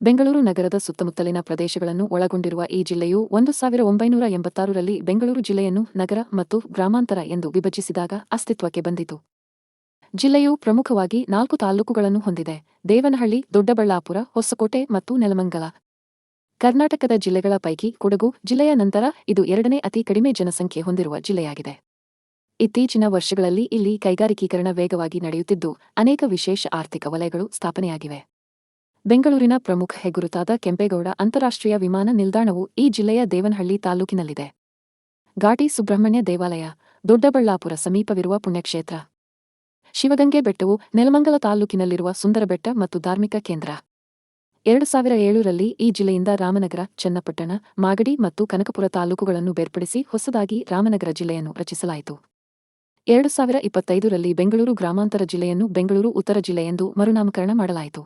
ಬೆಂಗಳೂರು ನಗರದ ಸುತ್ತಮುತ್ತಲಿನ ಪ್ರದೇಶಗಳನ್ನು ಒಳಗೊಂಡಿರುವ ಈ ಜಿಲ್ಲೆಯು 1986ರಲ್ಲಿ ಬೆಂಗಳೂರು ಜಿಲ್ಲೆಯನ್ನು ನಗರ ಮತ್ತು ಗ್ರಾಮಾಂತರ ಎಂದು ವಿಭಜಿಸಿದಾಗ ಅಸ್ತಿತ್ವಕ್ಕೆ ಬಂದಿತು. ಜಿಲ್ಲೆಯು ಪ್ರಮುಖವಾಗಿ 4 ತಾಲ್ಲೂಕುಗಳನ್ನು ಹೊಂದಿದೆ: ದೇವನಹಳ್ಳಿ, ದೊಡ್ಡಬಳ್ಳಾಪುರ, ಹೊಸಕೋಟೆ ಮತ್ತು ನೆಲಮಂಗಲ. ಕರ್ನಾಟಕದ ಜಿಲ್ಲೆಗಳ ಪೈಕಿ ಕೊಡಗು ಜಿಲ್ಲೆಯ ನಂತರ ಇದು 2ನೇ ಅತಿ ಕಡಿಮೆ ಜನಸಂಖ್ಯೆ ಹೊಂದಿರುವ ಜಿಲ್ಲೆಯಾಗಿದೆ. ಇತ್ತೀಚಿನ ವರ್ಷಗಳಲ್ಲಿ ಇಲ್ಲಿ ಕೈಗಾರಿಕೀಕರಣ ವೇಗವಾಗಿ ನಡೆಯುತ್ತಿದ್ದು, ಅನೇಕ ವಿಶೇಷ ಆರ್ಥಿಕ ವಲಯಗಳು ಸ್ಥಾಪನೆಯಾಗಿವೆ. ಬೆಂಗಳೂರಿನ ಪ್ರಮುಖ ಹೆಗ್ಗುರುತಾದ ಕೆಂಪೇಗೌಡ ಅಂತಾರಾಷ್ಟ್ರೀಯ ವಿಮಾನ ನಿಲ್ದಾಣವು ಈ ಜಿಲ್ಲೆಯ ದೇವನಹಳ್ಳಿ ತಾಲ್ಲೂಕಿನಲ್ಲಿದೆ. ಘಾಟಿ ಸುಬ್ರಹ್ಮಣ್ಯ ದೇವಾಲಯ, ದೊಡ್ಡಬಳ್ಳಾಪುರ ಸಮೀಪವಿರುವ ಪುಣ್ಯಕ್ಷೇತ್ರ. ಶಿವಗಂಗೆ ಬೆಟ್ಟವು ನೆಲಮಂಗಲ ತಾಲ್ಲೂಕಿನಲ್ಲಿರುವ ಸುಂದರ ಬೆಟ್ಟ ಮತ್ತು ಧಾರ್ಮಿಕ ಕೇಂದ್ರ. 2007ರಲ್ಲಿ ಈ ಜಿಲ್ಲೆಯಿಂದ ರಾಮನಗರ, ಚನ್ನಪಟ್ಟಣ, ಮಾಗಡಿ ಮತ್ತು ಕನಕಪುರ ತಾಲ್ಲೂಕುಗಳನ್ನು ಬೇರ್ಪಡಿಸಿ ಹೊಸದಾಗಿ ರಾಮನಗರ ಜಿಲ್ಲೆಯನ್ನು ರಚಿಸಲಾಯಿತು. 2025ರಲ್ಲಿ ಬೆಂಗಳೂರು ಗ್ರಾಮಾಂತರ ಜಿಲ್ಲೆಯನ್ನು ಬೆಂಗಳೂರು ಉತ್ತರ ಜಿಲ್ಲೆ ಎಂದು ಮರುನಾಮಕರಣ ಮಾಡಲಾಯಿತು.